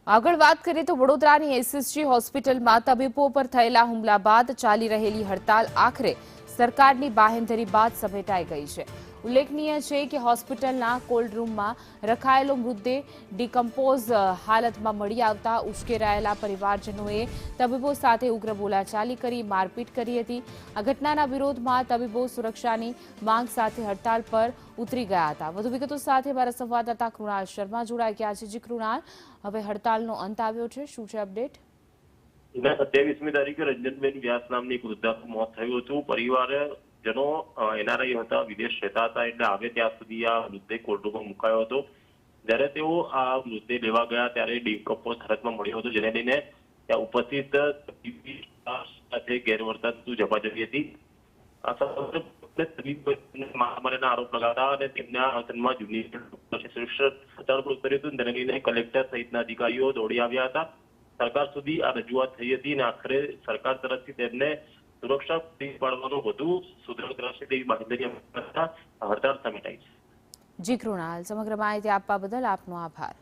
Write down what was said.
આગળ વાત કરીએ તો વડોદરાની એસએસજી હોસ્પિટલમાં તબીબો પર થયેલા હુમલા બાદ ચાલી રહેલી હડતાલ આખરે સરકારની બાહેંધરી બાદ સમેટાઈ ગઈ છે। ઉલ્લેખનીય છે કે હોસ્પિટલના કોલ્ડ રૂમમાં રખાયેલો મૃતદેહ ડિકમ્પોઝ હાલતમાં મળી આવતા ઉશ્કેરાયેલા પરિવારજનોએ તબીબો સાથે ઉગ્ર બોલાચાલી કરી મારપીટ કરી હતી। આ ઘટનાના વિરોધમાં તબીબો સુરક્ષાની માંગ સાથે હડતાલ પર ઉતરી ગયા હતા। વધુ વિગતો સાથે મારા સંવાદદાતા કૃણાલ શર્મા જોડાઈ ગયા છે। જી કૃણાલ, હવે હડતાલનો અંત આવ્યો છે, શું છે અપડેટ? 27મી તારીખે રંજનબેન વ્યાસ નામની એક વૃદ્ધાનું મોત થયું હતું। પરિવારજનો એનઆરઆઈ હતા, વિદેશ રહેતા હતા, એટલે આવે ત્યાં સુધી આ મૃતદેહ કોલ્ડ રૂમમાં મુકાયો હતો। જ્યારે તેઓ આ મૃતદેહ લેવા ગયા ત્યારે ડિકમ્પોઝ હાલતમાં મળ્યો હતો, જેને લઈને ત્યાં ઉપસ્થિત તબીબી સ્ટાફ સાથે ગેરવર્તન ઝપાઝપી હતી। આ સમગ્ર તબીબોને મારામારીના આરોપ લગાવતા અને તેમના હાથમાં જુનિયર ડોક્ટર ઉતર્યું હતું, તેને લઈને કલેક્ટર સહિતના અધિકારીઓ દોડી આવ્યા હતા। સરકાર સુધી આ રજૂઆત થઈ હતી અને આખરે સરકાર તરફથી તેમને સુરક્ષા પૂરી પાડવાનો વધુ સુધારો કરાશે તેવી બાંહેધરી હડતાળ સમેટાઈ છે। જી કૃણાલ, સમગ્ર માહિતી આપવા બદલ આપનો આભાર।